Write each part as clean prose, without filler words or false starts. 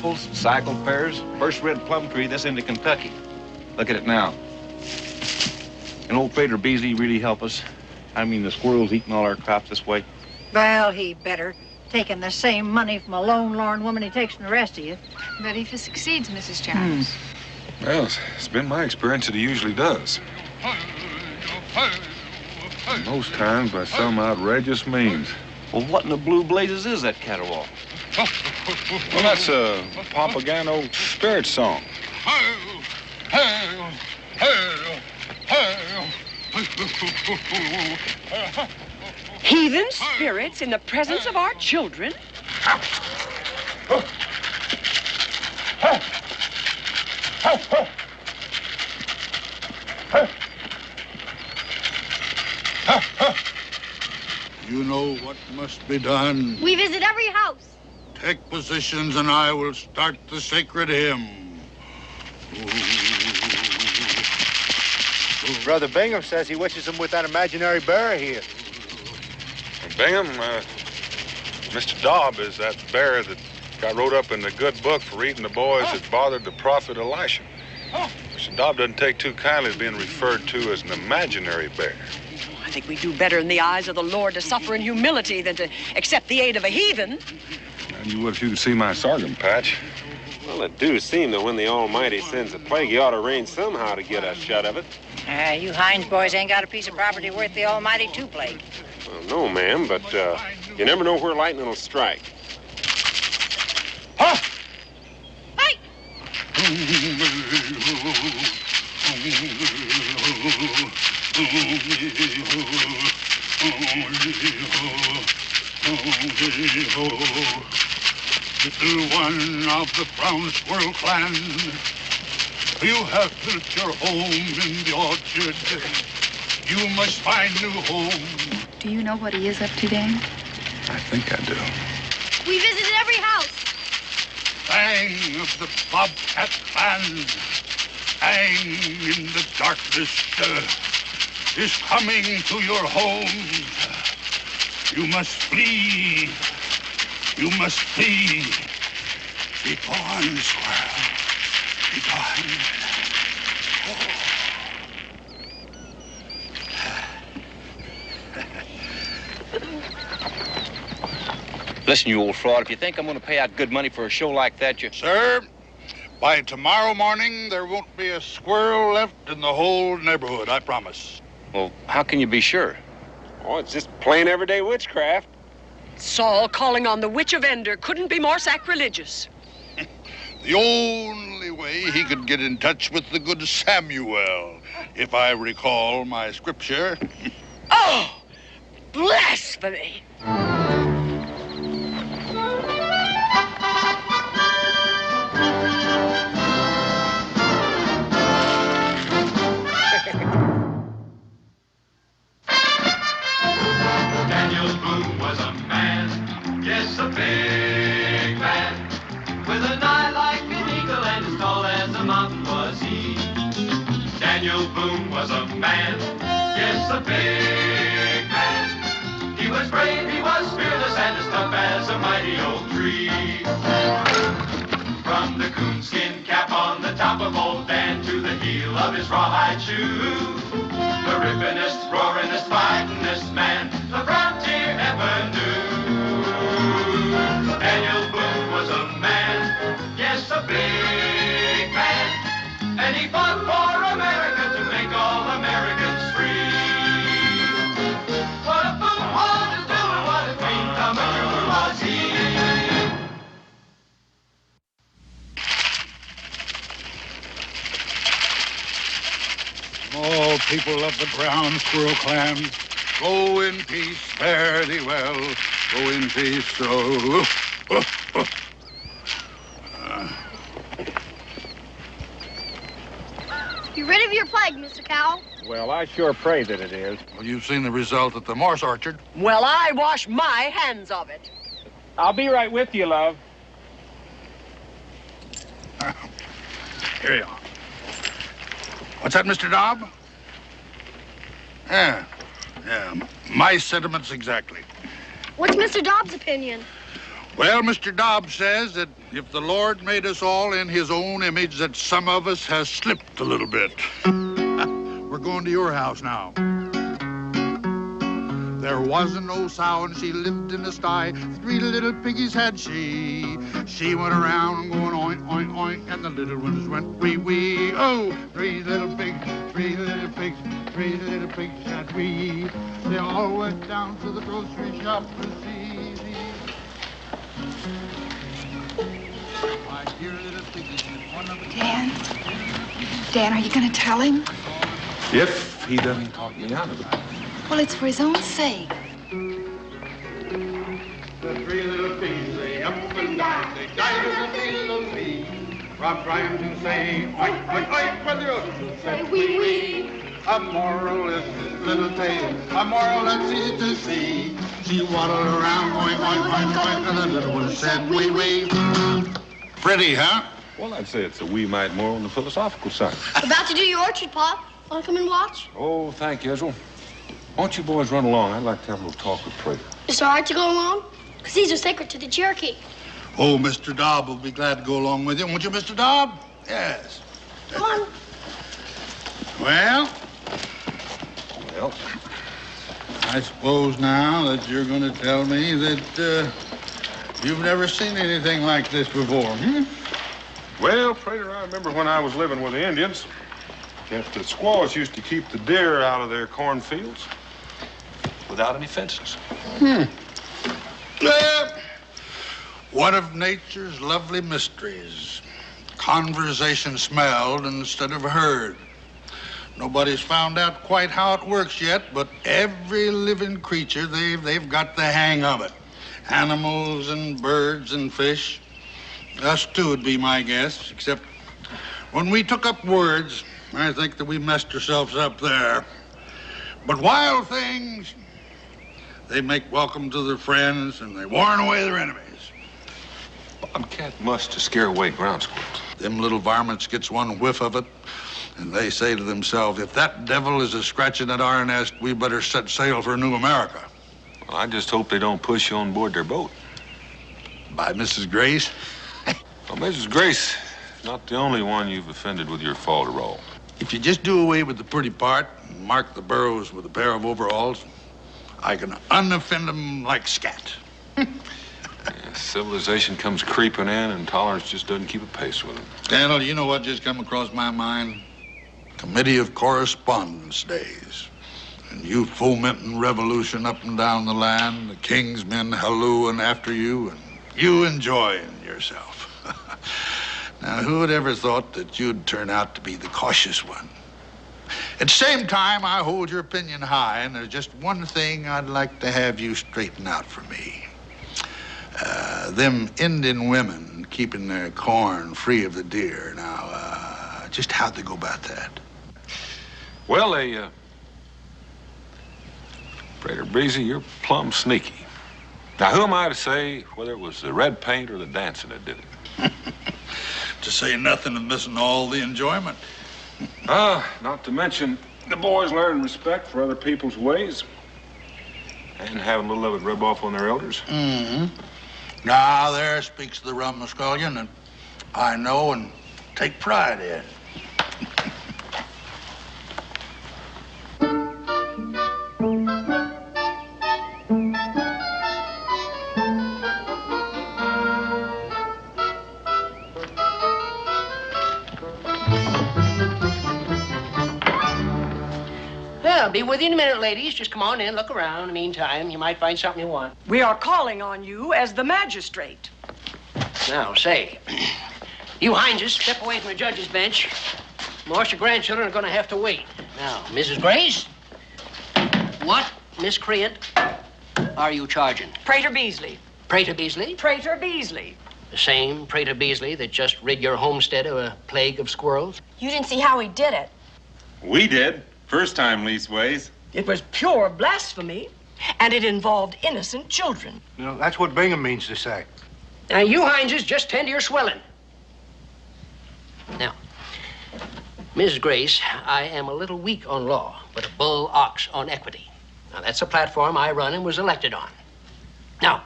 apples, cycle pears, first red plum tree this into Kentucky. Look at it now. And old Trader Beasley really help us. I mean, the squirrels eating all our crops this way. Well, he better. Taking the same money from a lone, lorn woman he takes from the rest of you. But if he succeeds, Mrs. Childs. Well, it's been my experience that he usually does. Most times by some outrageous means. Well, what in the blue blazes is that caterwaul? Well, that's a Pompagano spirit song. Heathen spirits in the presence of our children? You know what must be done. We visit every house. Take positions and I will start the sacred hymn. Brother Bingham says he wishes him with that imaginary bear here. Bingham, Mr. Dobb is that bear that got wrote up in the good book for eating the boys that bothered the prophet Elisha. Mr. Dobb doesn't take too kindly to being referred to as an imaginary bear. I think we do better in the eyes of the Lord to suffer in humility than to accept the aid of a heathen. And you would if you could see my sorghum patch. Well, it do seem that when the Almighty sends a plague, he ought to rain somehow to get us shut of it. You Hines boys ain't got a piece of property worth the almighty two plague. Well, no, ma'am, but you never know where lightning will strike. Hey! Little one of the brown squirrel clan, you have built your home in the orchard. You must find new home. Do you know what he is up to, Dan? I think I do. We visited every house. Bang of the bobcat band, bang in the darkness, is coming to your homes. You must flee. You must flee. Be gone, squirrel. Be gone. Listen, you old fraud, if you think I'm going to pay out good money for a show like that, you... Sir, by tomorrow morning, there won't be a squirrel left in the whole neighborhood, I promise. Well, how can you be sure? Oh, it's just plain everyday witchcraft. Saul calling on the witch of Endor couldn't be more sacrilegious. The only way he could get in touch with the good Samuel, if I recall my scripture. Oh, blasphemy! Daniel Boone was a man, yes, a big man, with an eye like an eagle and as tall as a mountain was he. Daniel Boone was a man, yes, a big man. He was brave, he was fearless, and as tough as a mighty oak tree. From the coonskin cap on the top of old Dan to the heel of his rawhide shoe, the rippin'est, roaring'est, fighting'est man the frontier ever knew. Daniel Boone was a man, yes, a big man, and he fought for America to make all Americans free. What a Boone was to do and what a clean thumber was he. All people of the brown squirrel clan, go in peace, fare thee well. Go in peace, so. You rid of your plague, Mr. Cowell? Well, I sure pray that it is. Well, you've seen the result at the Morse Orchard. Well, I wash my hands of it. I'll be right with you, love. Here you are. What's that, Mr. Dobb? Yeah, my sentiments exactly. What's Mr. Dobbs' opinion? Well, Mr. Dobbs says that if the Lord made us all in his own image, that some of us has slipped a little bit. We're going to your house now. There was an old sow and she lived in a sty. 3 little piggies had she. She went around going oink, oink, oink, and the little ones went wee, wee. Oh, 3 little pigs, 3 little pigs, 3 little pigs had we. They all went down to the grocery shop to see. My dear little piggies, one of the... Dan, are you going to tell him? If he doesn't talk me out of it. Well, it's for his own sake. The 3 little pigs, they up and down, they died as a little bee. Rob trying to say, oink, oink, oink, but the others said, wee, wee. A moral is this little tale, a moral that's easy to see. She waddled around, oink, oink, oink, oink, and the little one said, wee, wee. Pretty, huh? Well, I'd say it's a wee mite more on the philosophical side. About to do your orchard, Pop. Want to come and watch? Oh, thank you, Ezra. Why don't you boys run along? I'd like to have a little talk with Prater. It's all right to go along? Because these are sacred to the Cherokee. Oh, Mr. Dobb will be glad to go along with you. Won't you, Mr. Dobb? Yes. Come on. Well, I suppose now that you're going to tell me that you've never seen anything like this before, hmm? Well, Prater, I remember when I was living with the Indians, if the squaws used to keep the deer out of their cornfields without any fences. One of nature's lovely mysteries. Conversation smelled instead of heard. Nobody's found out quite how it works yet, but every living creature, they've got the hang of it. Animals and birds and fish. Us too would be my guess, except when we took up words, I think that we messed ourselves up there. But wild things, they make welcome to their friends and they warn away their enemies. Bobcat must to scare away ground squirrels. Them little varmints gets one whiff of it, and they say to themselves, if that devil is a-scratching at our nest, we better set sail for New America. Well, I just hope they don't push you on board their boat. By Mrs. Grace? Well, Mrs. Grace is not the only one you've offended with your falderall. If you just do away with the pretty part and mark the burrows with a pair of overalls, I can unoffend them like scat. Yeah, civilization comes creeping in, and tolerance just doesn't keep a pace with it. Daniel, you know what just come across my mind? Committee of Correspondence days. And you fomenting revolution up and down the land, the king's men hallooing after you, and you enjoying yourself. Now, who had ever thought that you'd turn out to be the cautious one? At the same time, I hold your opinion high, and there's just one thing I'd like to have you straighten out for me. Them Indian women keeping their corn free of the deer. Now, just how'd they go about that? Well, Prater Breezy, you're plumb sneaky. Now, who am I to say whether it was the red paint or the dancing that did it? To say nothing of missing all the enjoyment. Not to mention the boys learn respect for other people's ways and having a little of it rub off on their elders. Mm-hmm. Now, there speaks the rumskullion that I know and take pride in. I'll be with you in a minute, ladies. Just come on in, look around. In the meantime, you might find something you want. We are calling on you as the magistrate. Now, say, you Hineses, step away from the judge's bench. Most your grandchildren are going to have to wait. Now, Mrs. Grace, what miscreant are you charging? Prater Beasley. Prater Beasley? Prater Beasley. The same Prater Beasley that just rid your homestead of a plague of squirrels? You didn't see how he did it. We did. First time, leastways. It was pure blasphemy, and it involved innocent children. You know, that's what Bingham means to say. Now, you Hineses, just tend to your swelling. Now, Mrs. Grace, I am a little weak on law, but a bull ox on equity. Now, that's a platform I run and was elected on. Now,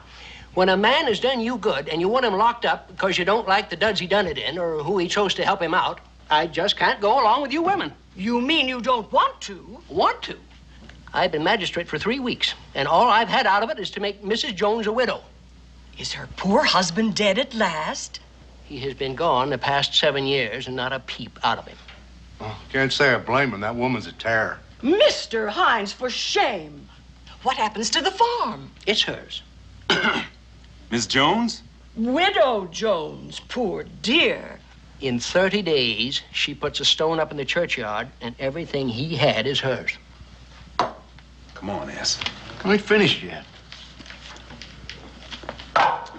When a man has done you good and you want him locked up because you don't like the duds he done it in or who he chose to help him out, I just can't go along with you women. You mean you don't want to? Want to? I've been magistrate for 3 weeks, and all I've had out of it is to make Mrs. Jones a widow. Is her poor husband dead at last? He has been gone the past 7 years and not a peep out of him. Oh, can't say I blame him. That woman's a terror. Mr. Hines, for shame. What happens to the farm? It's hers. Miss Jones? Widow Jones, poor dear. In 30 days, she puts a stone up in the churchyard, and everything he had is hers. Come on, S. I ain't finished yet.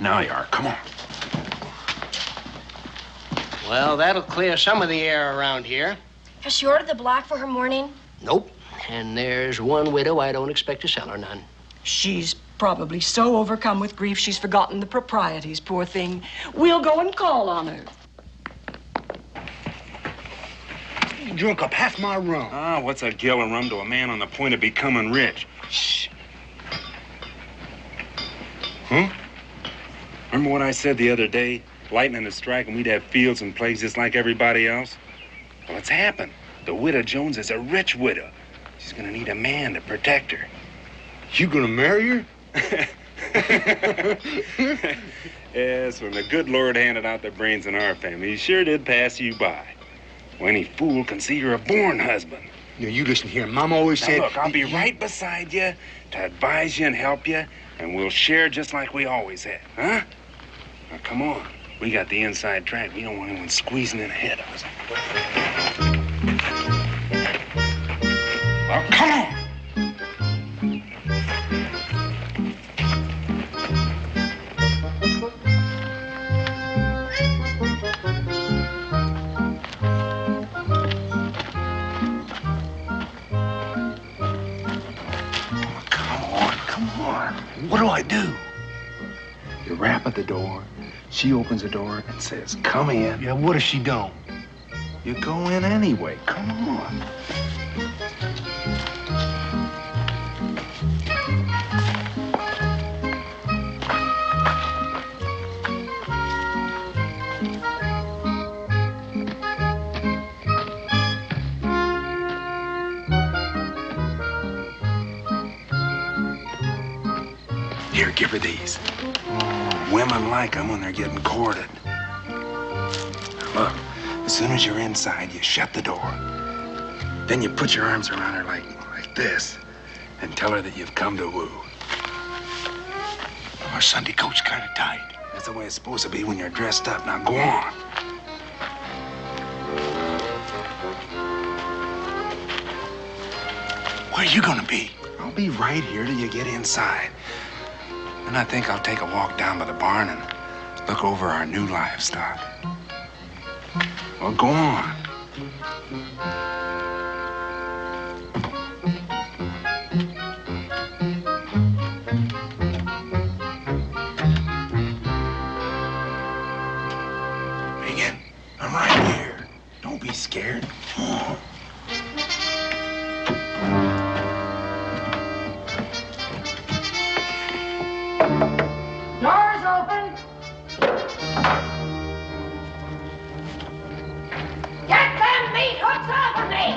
Now you are. Come on. Well, that'll clear some of the air around here. Has she ordered the black for her mourning? Nope. And there's one widow I don't expect to sell her none. She's probably so overcome with grief she's forgotten the proprieties, poor thing. We'll go and call on her. You drunk up half my rum. Ah, what's a gill of rum to a man on the point of becoming rich? Shh. Huh? Remember what I said the other day? Lightning would strike and we'd have fields and plagues just like everybody else? Well, it's happened. The widow Jones is a rich widow. She's gonna need a man to protect her. You gonna marry her? Yes, when the good Lord handed out the brains in our family, he sure did pass you by. Well, any fool can see you're a born husband. Yeah, you listen here. Mom always said... Now, look, I'll be right beside you to advise you and help you, and we'll share just like we always have, huh? Now, come on. We got the inside track. We don't want anyone squeezing in ahead of us. Well, come on. What do I do? You rap at the door. She opens the door and says, come in. Yeah, what if she don't? You go in anyway. Come on. Here, give her these. Women like them when they're getting courted. Look, as soon as you're inside, you shut the door. Then you put your arms around her like this and tell her that you've come to woo. Our Sunday coat's kind of tight. That's the way it's supposed to be when you're dressed up. Now go on. Where are you gonna be? I'll be right here till you get inside. And I think I'll take a walk down by the barn and look over our new livestock. Well, go on. Megan, I'm right here. Don't be scared. Come on. Doors open. Get them meat hooks off of me.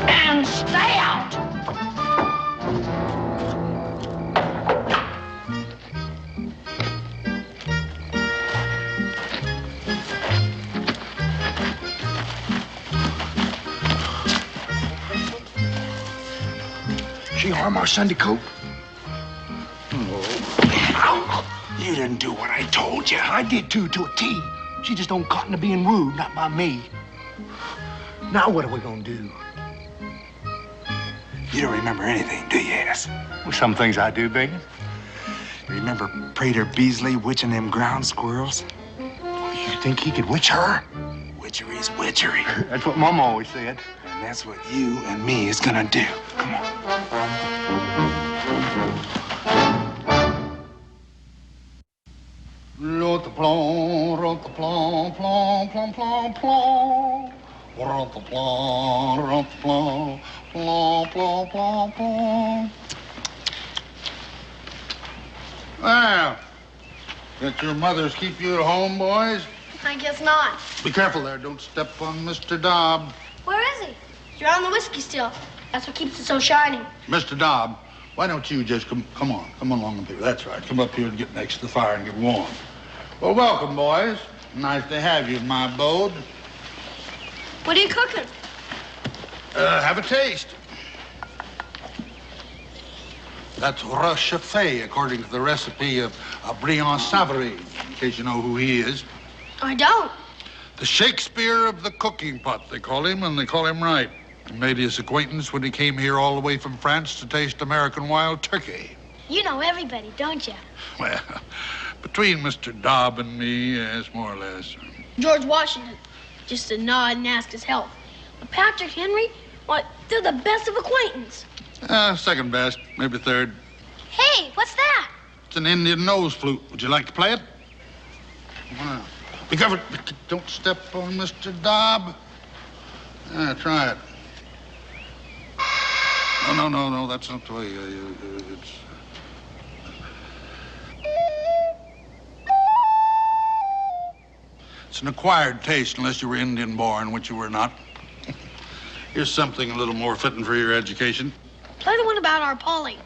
And stay out. She harm our Sunday coat? You didn't do what I told you. I did too, to a T. She just don't cotton to being rude, not by me. Now what are we gonna do? You don't remember anything, do you, Ass? Well, some things I do, Biggins. Remember Prater Beasley witching them ground squirrels? You think he could witch her? Witchery's witchery. That's what Mama always said. And that's what you and me is gonna do. Come on. Rot the plon, plon, plon, plon, plon, plon. Well, let your mothers keep you at home, boys? I guess not. Be careful there. Don't step on Mr. Dobb. Where is he? You're on the whiskey still. That's what keeps it so shiny. Mr. Dobb, why don't you just come along up here. That's right. Come up here and get next to the fire and get warm. Well, welcome, boys. Nice to have you in my abode. What are you cooking? Have a taste. That's Rochefort, according to the recipe of Briand Savary, in case you know who he is. I don't. The Shakespeare of the cooking pot, they call him, and they call him right. He made his acquaintance when he came here all the way from France to taste American wild turkey. You know everybody, don't you? Well, between Mr. Dobb and me, yes, more or less. George Washington, just a nod and ask his health. But Patrick Henry, why, they're the best of acquaintance. Second best, maybe third. Hey, what's that? It's an Indian nose flute. Would you like to play it? Well, be careful. Don't step on Mr. Dobb. Try it. No, that's not the way. It's an acquired taste unless you were Indian born, which you were not. Here's something a little more fitting for your education. Play the one about our Polly.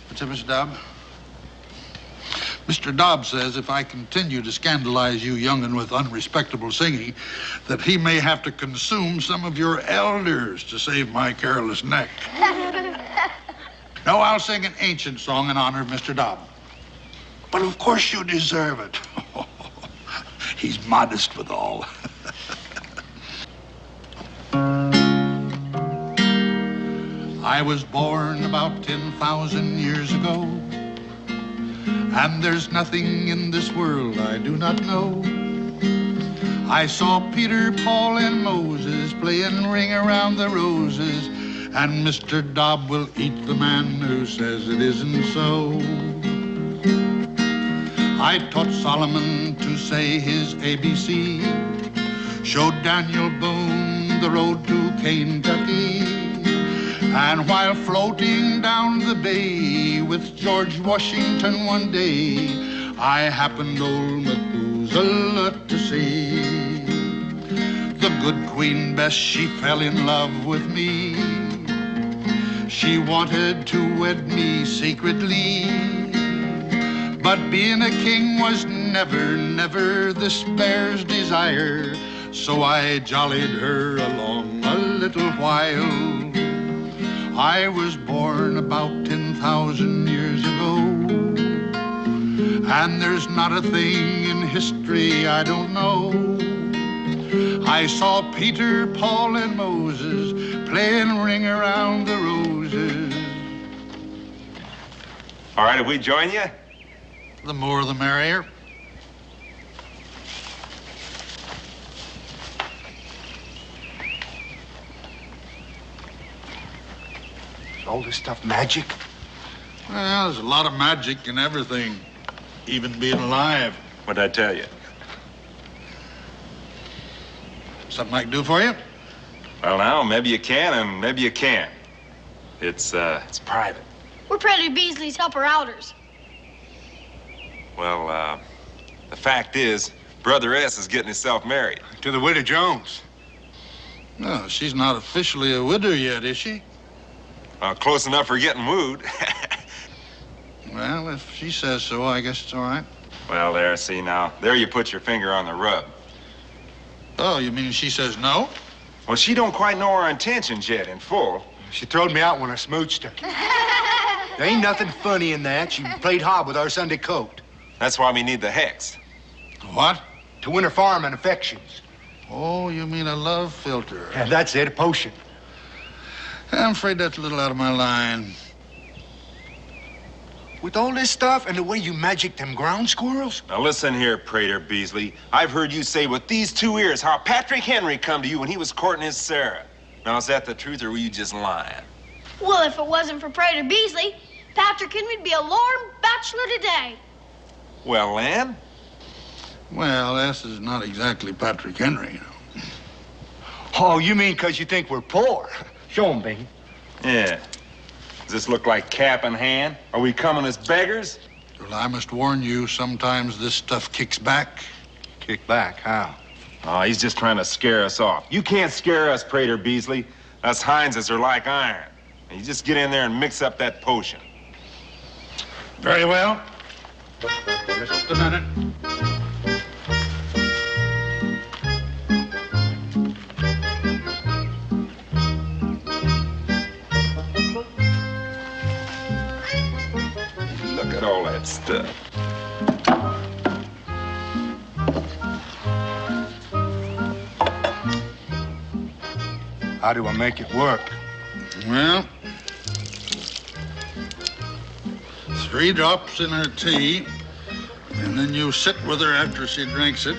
What's that, Mr. Dobb? Mr. Dobb says if I continue to scandalize you young'un with unrespectable singing, that he may have to consume some of your elders to save my careless neck. No, I'll sing an ancient song in honor of Mr. Dobb. But of course you deserve it. He's modest withal. I was born about 10,000 years ago, and there's nothing in this world I do not know. I saw Peter, Paul, and Moses playing Ring Around the Roses, and Mr. Dobb will eat the man who says it isn't so. I taught Solomon to say his ABC, showed Daniel Boone the road to Kentucky, and while floating down the bay with George Washington one day, I happened old Methuselah to see. The good Queen Bess, she fell in love with me. She wanted to wed me secretly, but being a king was never this bear's desire. So I jollied her along a little while. I was born about 10,000 years ago, and there's not a thing in history I don't know. I saw Peter, Paul, and Moses playing Ring Around the Roses. All right, if we join you? The more the merrier. Is all this stuff magic? Well, there's a lot of magic in everything, even being alive. What'd I tell you? Something I can do for you? Well, now, maybe you can and maybe you can't. It's private. We're Predator Beasley's helper-outers. Well, the fact is, Brother S is getting himself married. To the widow Jones. No, she's not officially a widow yet, is she? Close enough for getting wooed. Well, if she says so, I guess it's all right. Well, there, see now. There you put your finger on the rub. Oh, you mean she says no? Well, she don't quite know our intentions yet in full. She throwed me out when I smooched her. There ain't nothing funny in that. She played hob with our Sunday coat. That's why we need the hex. What? To win her farm and affections. Oh, you mean a love filter? Yeah, that's it, a potion. I'm afraid that's a little out of my line. With all this stuff and the way you magic them ground squirrels? Now listen here, Prater Beasley. I've heard you say with these two ears how Patrick Henry come to you when he was courting his Sarah. Now, is that the truth or were you just lying? Well, if it wasn't for Prater Beasley, Patrick Henry'd be a lorn bachelor today. Well, Lamb? Well, this is not exactly Patrick Henry, you know. Oh, you mean because you think we're poor? Show 'em, Bing. Yeah. Does this look like cap in hand? Are we coming as beggars? Well, I must warn you, sometimes this stuff kicks back. Kick back, how? Oh, he's just trying to scare us off. You can't scare us, Prater Beasley. Us Hineses are like iron. You just get in there and mix up that potion. Very well. Just a minute. Look at all that stuff. How do I make it work? Well, 3 drops in her tea, and then you sit with her after she drinks it.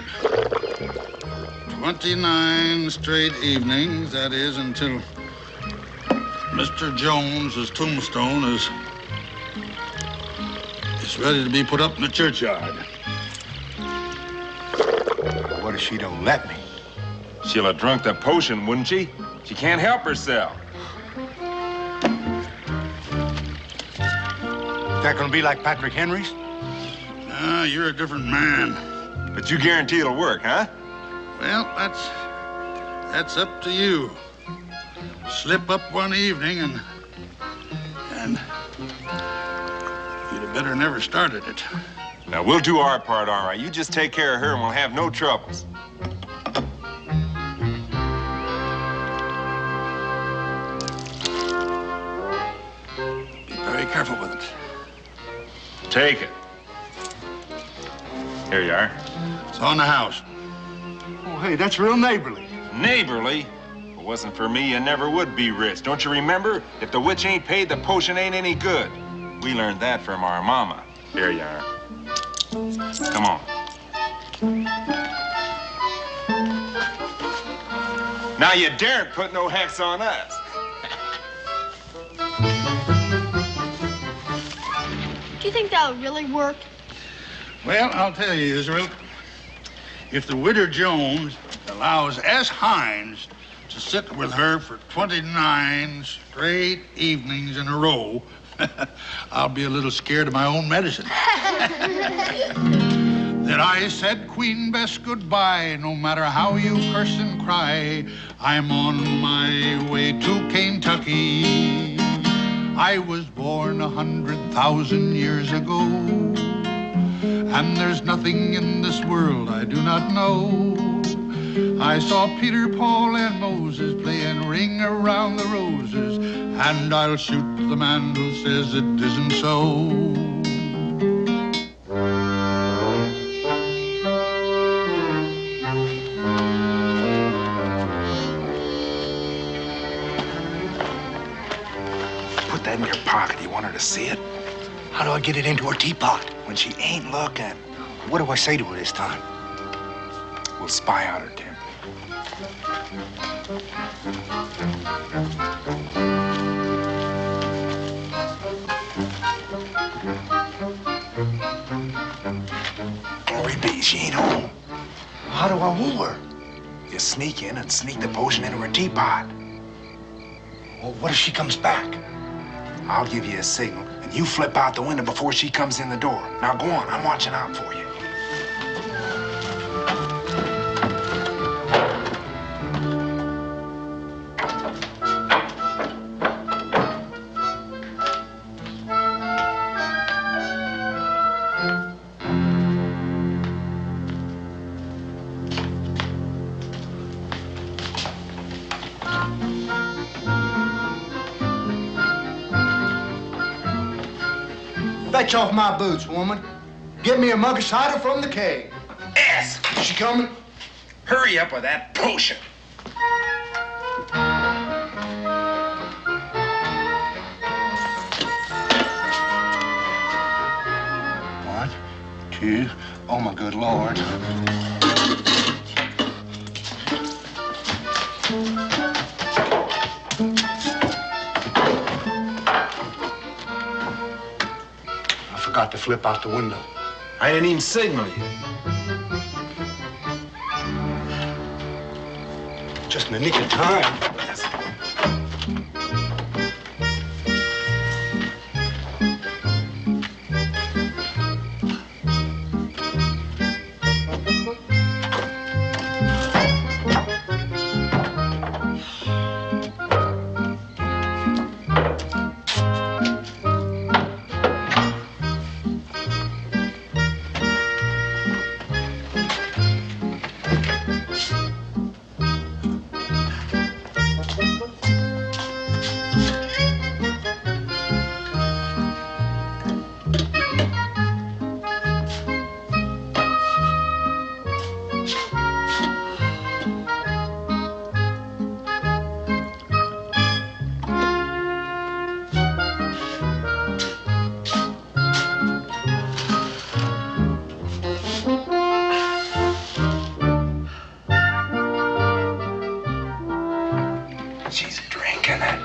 29 straight evenings, that is, until Mr. Jones's tombstone is ready to be put up in the churchyard. What if she don't let me? She'll have drunk the potion, wouldn't she? She can't help herself. Is that gonna be like Patrick Henry's? Ah, you're a different man. But you guarantee it'll work, huh? Well, that's up to you. Slip up one evening and you'd have better never started it. Now, we'll do our part, all right. You just take care of her and we'll have no troubles. Be very careful with it. Take it. Here you are. It's on the house. Oh, hey, that's real neighborly. Neighborly? If it wasn't for me, you never would be rich. Don't you remember? If the witch ain't paid, the potion ain't any good. We learned that from our mama. Here you are. Come on. Now you daren't put no hex on us. Do you think that would really work? Well, I'll tell you, Israel. If the widow Jones allows S. Hines to sit with her for 29 straight evenings in a row, I'll be a little scared of my own medicine. Then I said, Queen Bess, goodbye. No matter how you curse and cry, I'm on my way to Kentucky. I was born 100,000 years ago, and there's nothing in this world I do not know. I saw Peter, Paul, and Moses playing Ring Around the Roses, and I'll shoot the man who says it isn't so. Put that in your pocket. You want her to see it? How do I get it into her teapot when she ain't looking? What do I say to her this time? We'll spy out her temper. Glory be, she ain't home. How do I woo her? You sneak in and sneak the potion into her teapot. Well, what if she comes back? I'll give you a signal, and you flip out the window before she comes in the door. Now go on, I'm watching out for you. Fetch off my boots, woman. Get me a mug of cider from the keg. Yes. Is she coming? Hurry up with that potion. 1, 2. Oh, my good Lord. I forgot to flip out the window. I didn't even signal you. Just in the nick of time. She's drinking it.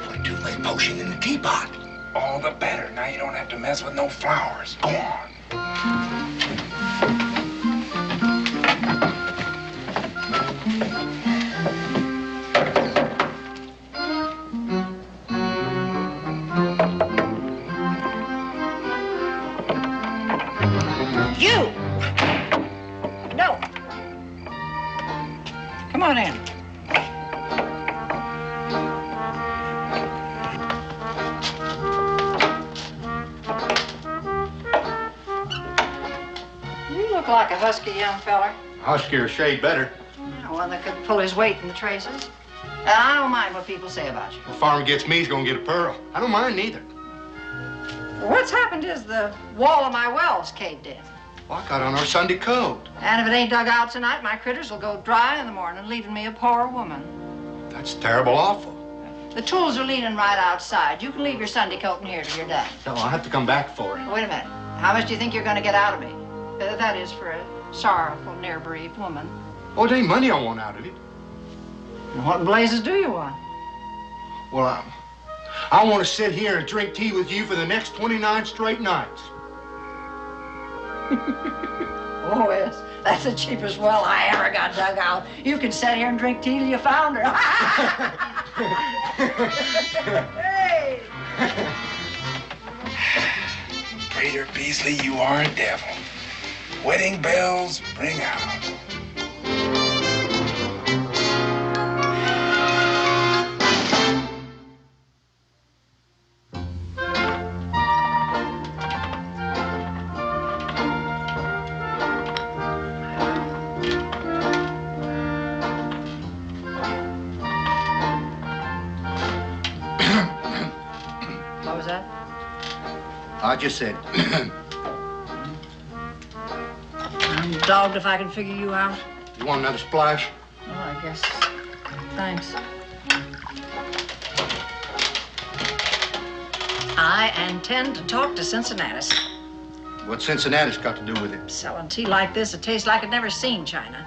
Like too-late potion in the teapot. All the better. Now you don't have to mess with no flowers. Go on. You! No. Come on in. You look like a husky young feller. Huskier shade better. One that could pull his weight in the traces. And I don't mind what people say about you. If the farmer gets me, he's gonna get a pearl. I don't mind neither. What's happened is the wall of my well's caved in. Well, I got on our Sunday coat. And if it ain't dug out tonight, my critters will go dry in the morning, leaving me a poor woman. That's terrible awful. The tools are leaning right outside. You can leave your Sunday coat in here till you're done. No, I'll have to come back for it. Wait a minute. How much do you think you're going to get out of me? That is for a sorrowful, near-bereaved woman. Oh, it ain't money I want out of it. And what in blazes do you want? Well, I want to sit here and drink tea with you for the next 29 straight nights. Oh, yes. That's the cheapest well I ever got dug out. You can sit here and drink tea till you found her. Hey! Prater Beasley, you are a devil. Wedding bells ring out. What was that? I just said. I'm dogged if I can figure you out. You want another splash? Well, I guess. Thanks. I intend to talk to Cincinnatus. What's Cincinnati's got to do with it? Selling tea like this, it tastes like it never seen China.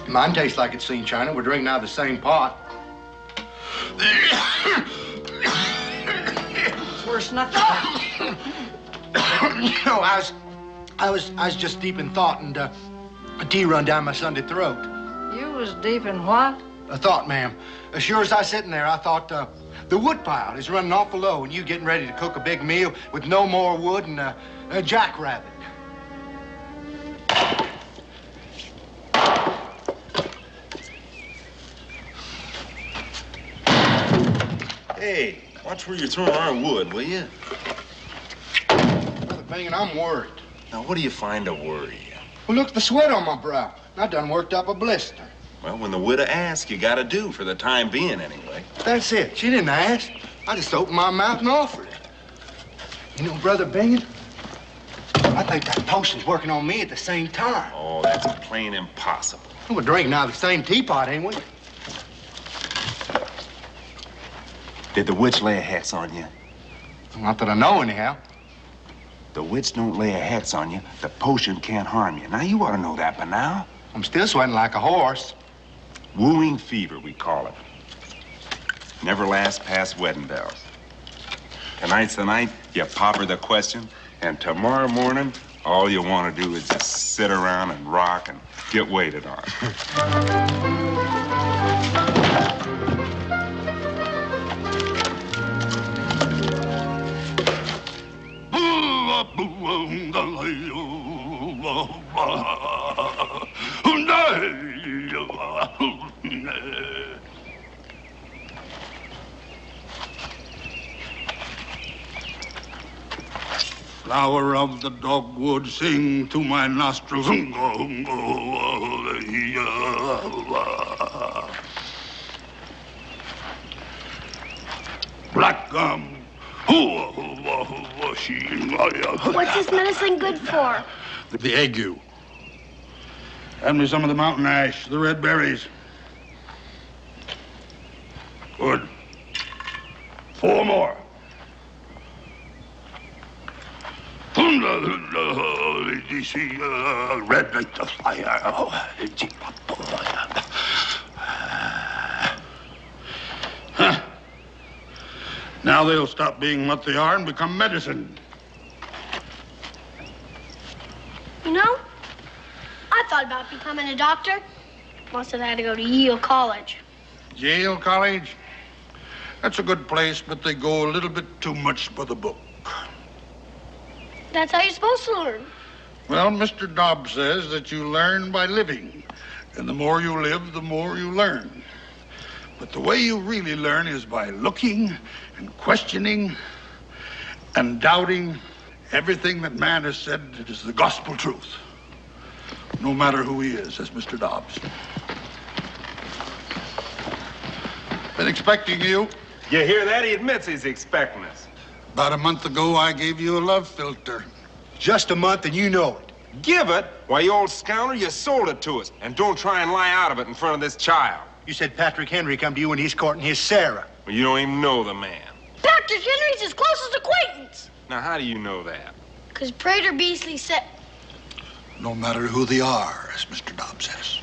Mine tastes like it's seen China. We're drinking out of the same pot. It's worse than I thought. You know, I was just deep in thought, and a tea run down my Sunday throat. You was deep in what? A thought, ma'am. As sure as I sitting there, I thought the wood pile is running awful low, and you getting ready to cook a big meal with no more wood and a jackrabbit. Hey, watch where you're throwing our wood, will you? Brother Bingin, I'm worried. Now, what do you find to worry you? Well, look, the sweat on my brow. I done worked up a blister. Well, when the widow asks, you gotta do, for the time being, anyway. That's it. She didn't ask. I just opened my mouth and offered it. You know, Brother Bingin, I think that potion's working on me at the same time. Oh, that's plain impossible. We're drinking out of the same teapot, ain't we? Did the witch lay a hex on you? Not that I know, anyhow. The witch don't lay a hex on you. The potion can't harm you. Now, you ought to know that by now. I'm still sweating like a horse. Wooing fever, we call it. Never lasts past wedding bells. Tonight's the night you pop her the question, and tomorrow morning, all you want to do is just sit around and rock and get waited on. Flower of the dogwood, sing to my nostrils. Black gum. What's this medicine good for? The ague. Hand me some of the mountain ash, the red berries. Good. 4 more. Red like the fire. Now they'll stop being what they are and become medicine. You know, I thought about becoming a doctor. Must have had to go to Yale College. Yale College? That's a good place, but they go a little bit too much for the book. That's how you're supposed to learn. Well, Mr. Dobbs says that you learn by living. And the more you live, the more you learn. But the way you really learn is by looking and questioning and doubting everything that man has said is the gospel truth. No matter who he is, says Mr. Dobbs. Been expecting you. You hear that? He admits he's expecting us. About a month ago, I gave you a love filter. Just a month and you know it. Give it? Why, you old scoundrel, you sold it to us. And don't try and lie out of it in front of this child. You said Patrick Henry come to you when he's courting his Sarah. Well, you don't even know the man. Patrick Henry's his closest acquaintance. Now, how do you know that? Because Prater Beasley said... No matter who they are, as Mr. Dobbs says.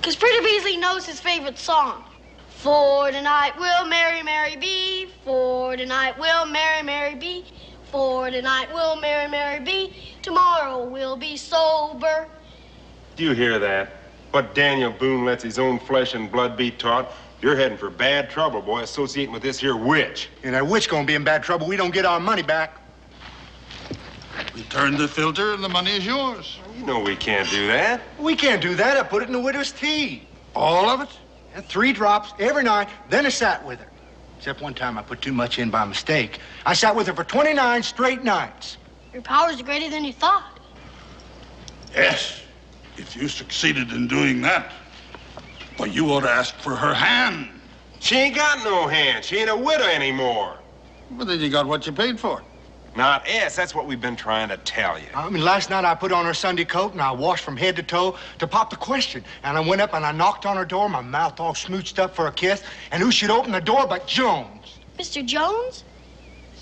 Because Prater Beasley knows his favorite song. For tonight will Mary, Mary be. For tonight will Mary, Mary be. For tonight will Mary, Mary be. Tomorrow we'll be sober. Do you hear that? What Daniel Boone lets his own flesh and blood be taught? You're heading for bad trouble, boy, associating with this here witch. And that witch gonna be in bad trouble. We don't get our money back. Return the filter and the money is yours. You know we can't do that. We can't do that. I put it in the widow's tea. All of it? And 3 drops every night, then I sat with her. Except one time I put too much in by mistake. I sat with her for 29 straight nights. Your powers are greater than you thought. Yes. If you succeeded in doing that, well, you ought to ask for her hand. She ain't got no hand. She ain't a widow anymore. Well, then you got what you paid for. Not us. That's what we've been trying to tell you. I mean, last night I put on her Sunday coat and I washed from head to toe to pop the question. And I went up and I knocked on her door, my mouth all smooched up for a kiss. And who should open the door but Jones? Mr. Jones?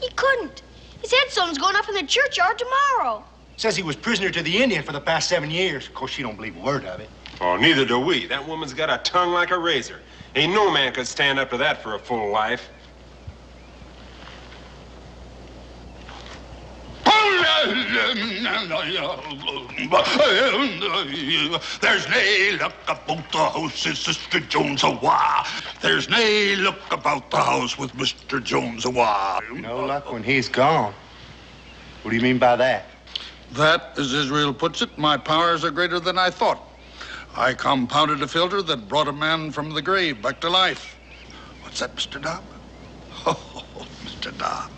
He couldn't. His headstone's going up in the churchyard tomorrow. Says he was prisoner to the Indian for the past 7 years. Of course, she don't believe a word of it. Oh, neither do we. That woman's got a tongue like a razor. Ain't no man could stand up to that for a full life. There's nae luck about the house, says Sister Jones-a-wa. There's nae luck about the house with Mr. Jones-a-wa. No luck when he's gone. What do you mean by that? That, as Israel puts it, my powers are greater than I thought. I compounded a filter that brought a man from the grave back to life. What's that, Mr. Dobb? Oh, Mr. Dobb.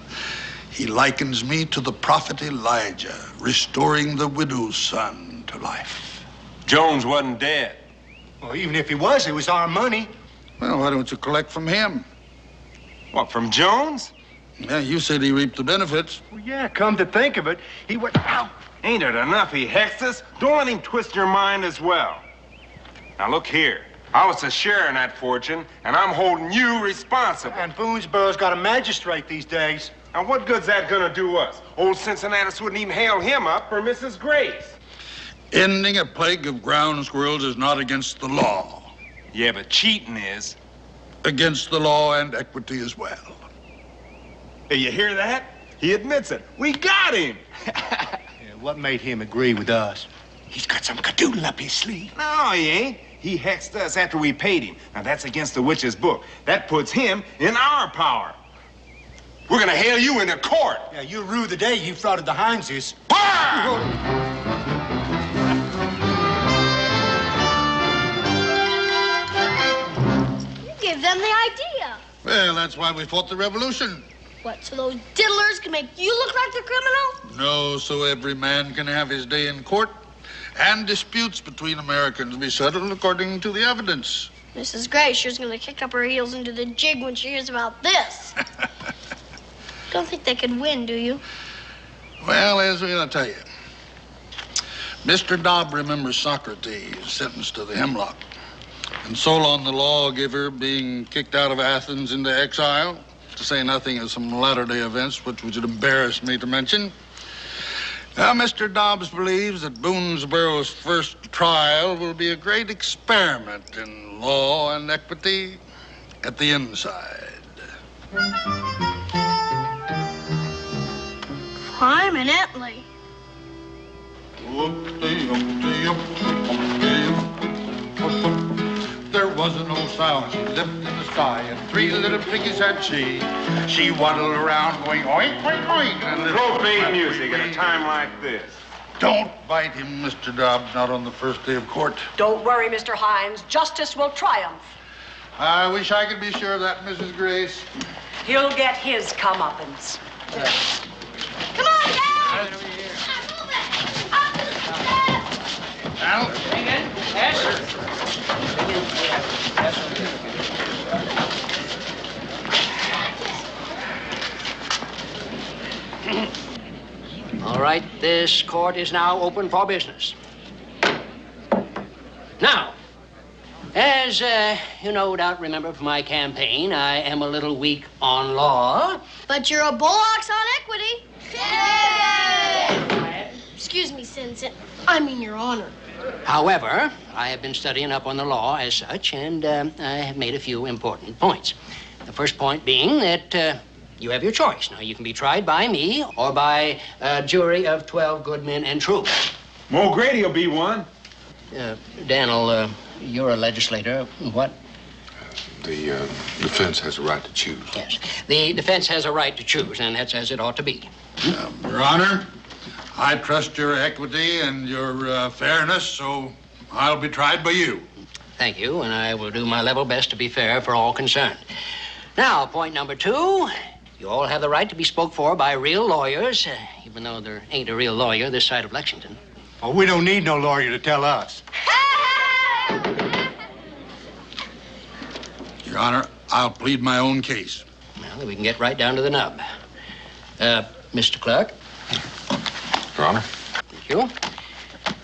He likens me to the prophet Elijah, restoring the widow's son to life. Jones wasn't dead. Well, even if he was, it was our money. Well, why don't you collect from him? What, from Jones? Yeah, you said he reaped the benefits. Well, yeah, come to think of it, he went... Ow! Ain't it enough he hexed us? Don't let him twist your mind as well. Now, look here. I was a share in that fortune, and I'm holding you responsible. And Boonesboro's got a magistrate these days. Now, what good's that gonna do us? Old Cincinnatus wouldn't even hail him up for Mrs. Grace. Ending a plague of ground squirrels is not against the law. Yeah, but cheating is. Against the law and equity as well. Hey, you hear that? He admits it. We got him. Yeah, what made him agree with us? He's got some cadoodle up his sleeve. No, he ain't. He hexed us after we paid him. Now, that's against the witch's book. That puts him in our power. We're gonna hail you into court. Yeah, you rue the day you frauded the Hineses. You gave them the idea. Well, that's why we fought the revolution. What, so those diddlers can make you look like the criminal? No, so every man can have his day in court, and disputes between Americans be settled according to the evidence. Mrs. Gray sure's gonna kick up her heels into the jig when she hears about this. Don't think they could win, do you? Well, Ezra, I'll tell you. Mr. Dobb remembers Socrates sentenced to the hemlock, and Solon the lawgiver being kicked out of Athens into exile, to say nothing of some latter-day events which would embarrass me to mention. Now, Mr. Dobbs believes that Boonesboro's first trial will be a great experiment in law and equity at the inside. Prominently. There wasn't no sound. She lived in the sky, and 3 little piggies had she. She waddled around going oink, oink, oink. And Profane music at a time like this. Don't bite him, Mr. Dobbs, not on the first day of court. Don't worry, Mr. Hines. Justice will triumph. I wish I could be sure of that, Mrs. Grace. He'll get his comeuppance. Come on, Dad! Al? All right, this court is now open for business. Now, as you no doubt remember from my campaign, I am a little weak on law. But you're a bullocks on equity. Yay! Excuse me, Citizen. I mean, Your Honor. However, I have been studying up on the law as such, and I have made a few important points. The first point being that you have your choice. Now, you can be tried by me or by a jury of 12 good men and true. Mo Grady will be one. Daniel, you're a legislator. What? The defense has a right to choose. Yes. The defense has a right to choose, and that's as it ought to be. Your Honor, I trust your equity and your fairness, so I'll be tried by you. Thank you, and I will do my level best to be fair for all concerned. Now, point number 2. You all have the right to be spoke for by real lawyers, even though there ain't a real lawyer this side of Lexington. Oh, we don't need no lawyer to tell us. Your Honor, I'll plead my own case. Well, we can get right down to the nub. Mr. Clerk. Your Honor. Thank you.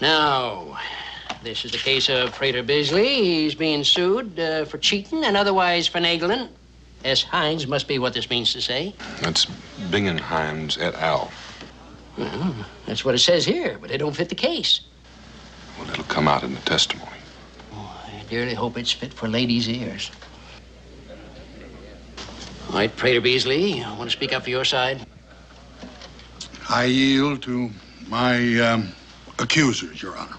Now, this is the case of Frater Bisley. He's being sued for cheating and otherwise finagling. S. Hines must be what this means to say. That's Bing & Hines et al. Well, that's what it says here, but it don't fit the case. Well, it'll come out in the testimony. Oh, I dearly hope it's fit for ladies' ears. All right, Frater Beasley, you want to speak up for your side? I yield to my accusers, Your Honor.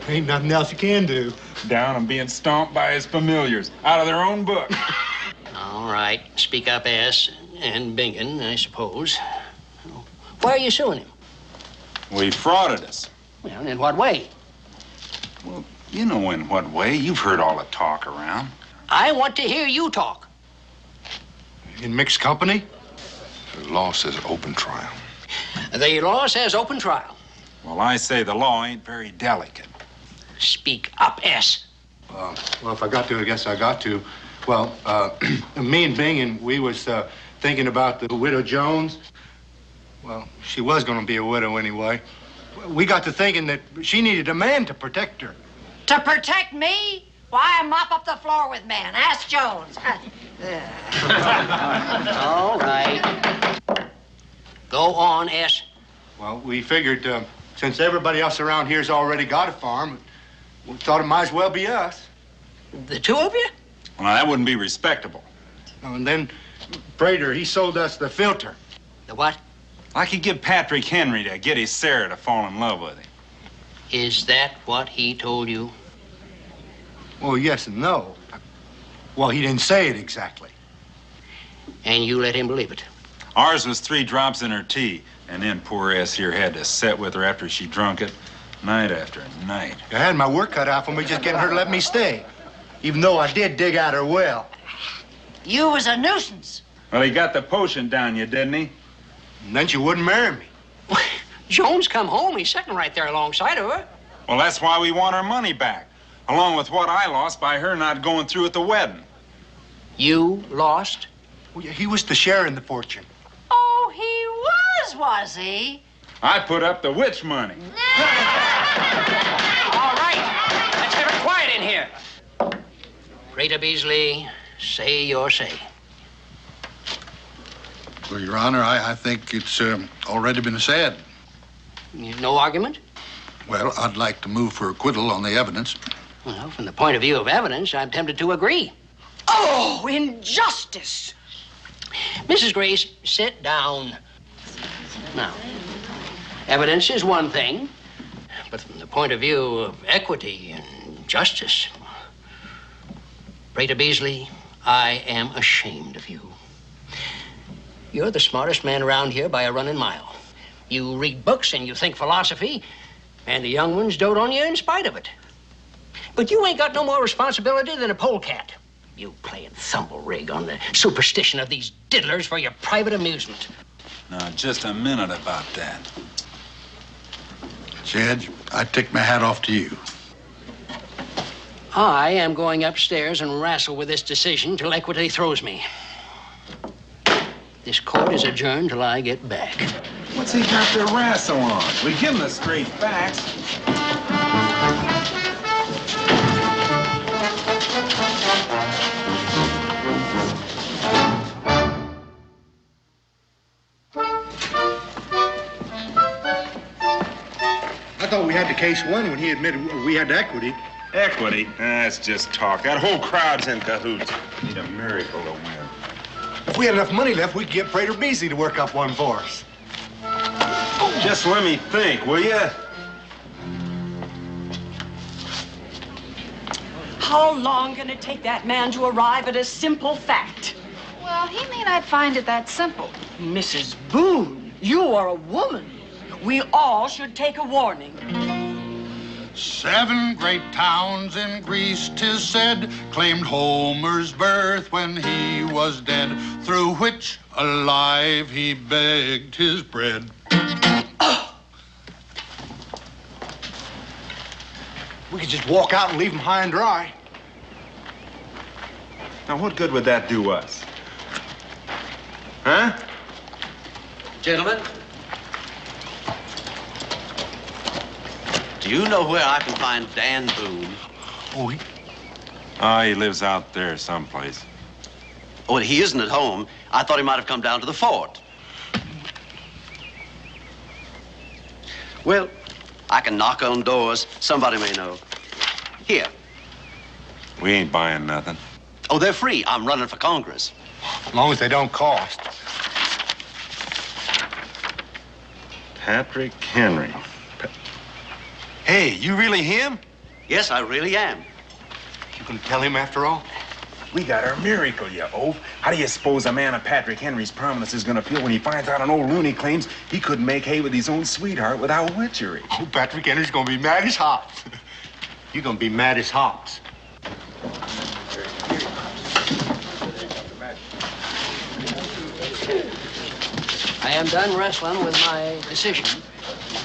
Ain't nothing else you can do. Down and being stomped by his familiars out of their own book. All right, speak up, S. And Bingen, I suppose. Why are you suing him? Well, he frauded us. Well, in what way? Well, you know in what way. You've heard all the talk around. I want to hear you talk. In mixed company? The law says open trial. The law says open trial. Well, I say the law ain't very delicate. Speak up, S. Well, if I got to, I guess I got to. Well, me and Bing, we was thinking about the widow Jones. Well, she was going to be a widow anyway. We got to thinking that she needed a man to protect her. To protect me? Why, I mop up the floor with men. Ask Jones. All right. Go on, S. Well, we figured since everybody else around here's already got a farm, we thought it might as well be us. The two of you? Well, now, that wouldn't be respectable. Oh, and then Prater, he sold us the filter. The what? I could get Patrick Henry to get his Sarah to fall in love with him. Is that what he told you? Well, yes and no. Well, he didn't say it exactly. And you let him believe it. Ours was 3 drops in her tea, and then poor ass here had to sit with her after she drunk it, night after night. I had my work cut out for me just getting her to let me stay, even though I did dig out her well. You was a nuisance. Well, he got the potion down you, didn't he? And then she wouldn't marry me. Jones come home. He's sitting right there alongside of her. Well, that's why we want our money back, along with what I lost by her not going through with the wedding. You lost? Well, he was the share in the fortune. Oh, he was he? I put up the witch money. All right. Let's have it quiet in here. Rita Beasley, say your say. Well, Your Honor, I think it's already been said. No argument? Well, I'd like to move for acquittal on the evidence. Well, from the point of view of evidence, I'm tempted to agree. Oh, injustice! Mrs. Grace, sit down. Now, evidence is one thing, but from the point of view of equity and justice, Rita Beasley, I am ashamed of you. You're the smartest man around here by a running mile. You read books and you think philosophy, and the young ones dote on you in spite of it. But you ain't got no more responsibility than a polecat. You playing thumble rig on the superstition of these diddlers for your private amusement. Now, just a minute about that. Judge, I take my hat off to you. I am going upstairs and wrestle with this decision till equity throws me. This court is adjourned till I get back. What's he got to wrestle on? We give him the straight facts. I thought we had the case won when he admitted we had the equity. Equity? That's just talk. That whole crowd's in cahoots. Need a miracle to win. If we had enough money left, we could get Prater Beasley to work up one for us. Just let me think, will you? How long can it take that man to arrive at a simple fact? Well, he may not find it that simple. Mrs. Boone, you are a woman. We all should take a warning. 7 great towns in Greece, 'tis said, claimed Homer's birth when he was dead, through which alive he begged his bread. We could just walk out and leave him high and dry. Now, what good would that do us? Huh? Gentlemen, do you know where I can find Dan Boone? Oh, he lives out there someplace. Oh, he isn't at home. I thought he might have come down to the fort. Well, I can knock on doors. Somebody may know. Here. We ain't buying nothing. Oh, they're free. I'm running for Congress. As long as they don't cost. Patrick Henry. Hey, you really him? Yes, I really am. You gonna tell him after all? We got our miracle, you oaf. How do you suppose a man of Patrick Henry's prominence is gonna feel when he finds out an old loony claims he couldn't make hay with his own sweetheart without witchery? Oh, Patrick Henry's gonna be mad as hops. You're gonna be mad as hops. I am done wrestling with my decision,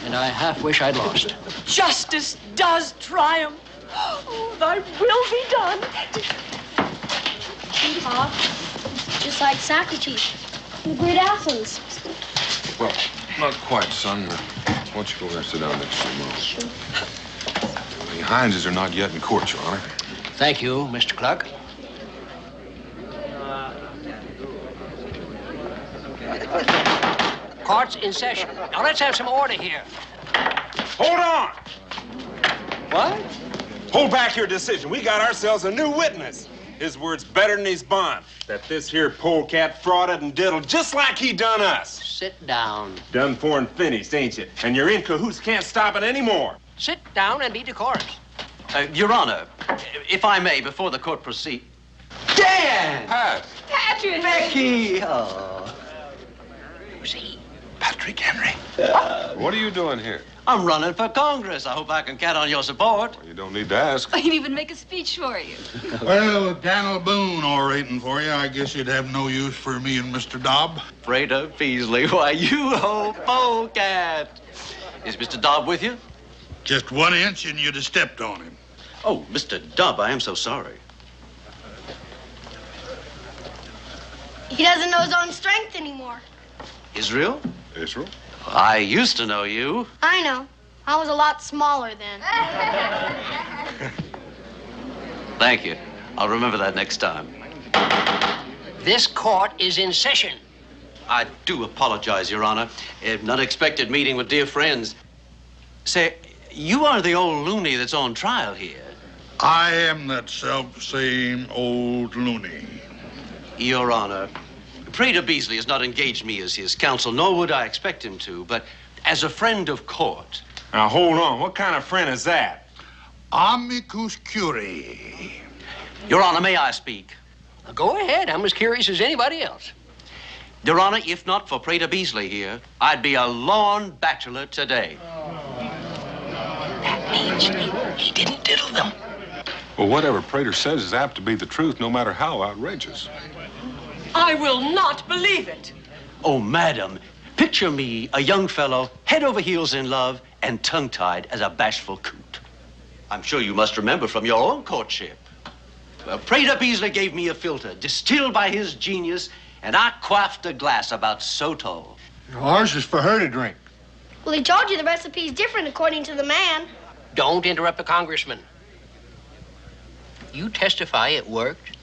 and I half wish I'd lost. Justice does triumph. Oh, thy will be done. Pop, just like Socrates in the great Athens. Well, not quite, son. Why don't you go there and sit down next to your mom? Sure. The Hineses are not yet in court, Your Honor. Thank you, Mr. Clark. Court's in session. Now let's have some order here. Hold on! What? Hold back your decision. We got ourselves a new witness. His word's better than his bond. That this here polecat frauded and diddled just like he done us. Sit down. Done for and finished, ain't you? And you're in cahoots, can't stop it anymore. Sit down and be decorous. Your Honor, if I may, before the court proceed... Dan! Pat! Patrick! Becky! Oh. Who's he? Patrick Henry. What are you doing here? I'm running for Congress. I hope I can count on your support. Well, you don't need to ask. I can even make a speech for you. Well, Daniel Boone orating for you, I guess you'd have no use for me and Mr. Dobb. Frater Beasley, why, you old polecat. Is Mr. Dobb with you? Just 1 inch and you'd have stepped on him. Oh, Mr. Dobb, I am so sorry. He doesn't know his own strength anymore. Israel? Israel? I used to know you. I know. I was a lot smaller then. Thank you. I'll remember that next time. This court is in session. I do apologize, Your Honor. An unexpected meeting with dear friends. Say, you are the old loony that's on trial here. I am that self-same old loony. Your Honor, Prater Beasley has not engaged me as his counsel, nor would I expect him to, but as a friend of court. Now, hold on. What kind of friend is that? Amicus curiae. Your Honor, may I speak? Go ahead. I'm as curious as anybody else. Your Honor, if not for Prater Beasley here, I'd be a lorn bachelor today. That means he didn't diddle them. Well, whatever Prater says is apt to be the truth, no matter how outrageous. I will not believe it. Oh, madam, picture me, a young fellow, head over heels in love, and tongue-tied as a bashful coot. I'm sure you must remember from your own courtship. Well, Prater Beasley gave me a filter, distilled by his genius, and I quaffed a glass about so tall. Ours is for her to drink. Well, he told you the recipe's different according to the man. Don't interrupt the congressman. You testify it worked?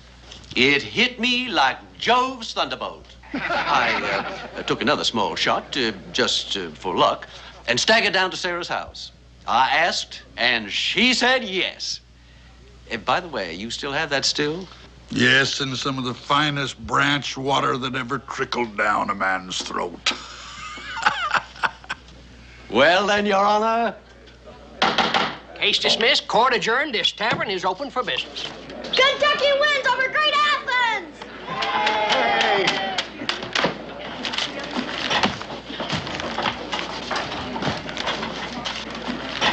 It hit me like Jove's thunderbolt. I took another small shot, just for luck, and staggered down to Sarah's house. I asked, and she said yes. By the way, you still have that still? Yes, and some of the finest branch water that ever trickled down a man's throat. Well, then, Your Honor. Case dismissed, court adjourned. This tavern is open for business. Kentucky wins over Great Athens!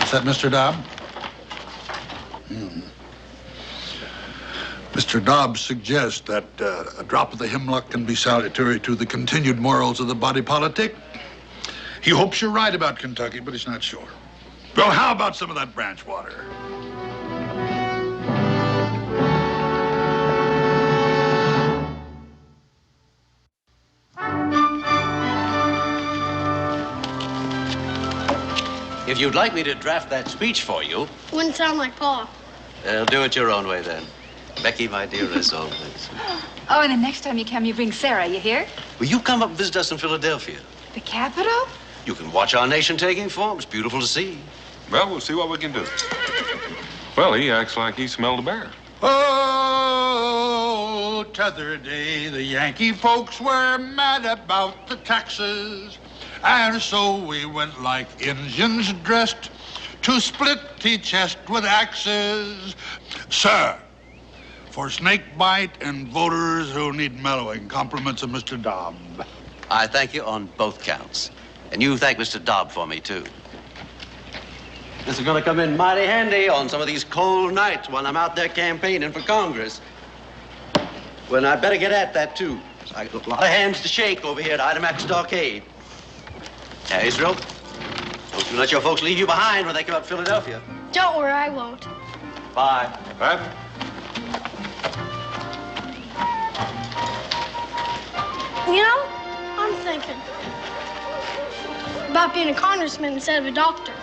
Is that Mr. Dobb? Mr. Dobbs suggests that a drop of the hemlock can be salutary to the continued morals of the body politic. He hopes you're right about Kentucky, but he's not sure. Well, how about some of that branch water? If you'd like me to draft that speech for you, Wouldn't sound like Pa. do it your own way then. Becky, my dear, as always. Oh, and the next time you come, you bring Sarah, you hear? Will you come up and visit us in Philadelphia? The capital? You can watch our nation taking form. It's beautiful to see. Well, we'll see what we can do. Well, he acts like he smelled a bear. Oh, t'other day, the Yankee folks were mad about the taxes. And so we went like Injuns dressed to split the chest with axes. Sir, for snake bite and voters who need mellowing, compliments of Mr. Dobb. I thank you on both counts. And you thank Mr. Dobb for me, too. This is going to come in mighty handy on some of these cold nights when I'm out there campaigning for Congress. Well, I'd better get at that, too. I got a lot of hands to shake over here at Idamak Stockade. Israel, don't you let your folks leave you behind when they come up to Philadelphia. Don't worry, I won't. Bye. Pat? You know, I'm thinking about being a congressman instead of a doctor.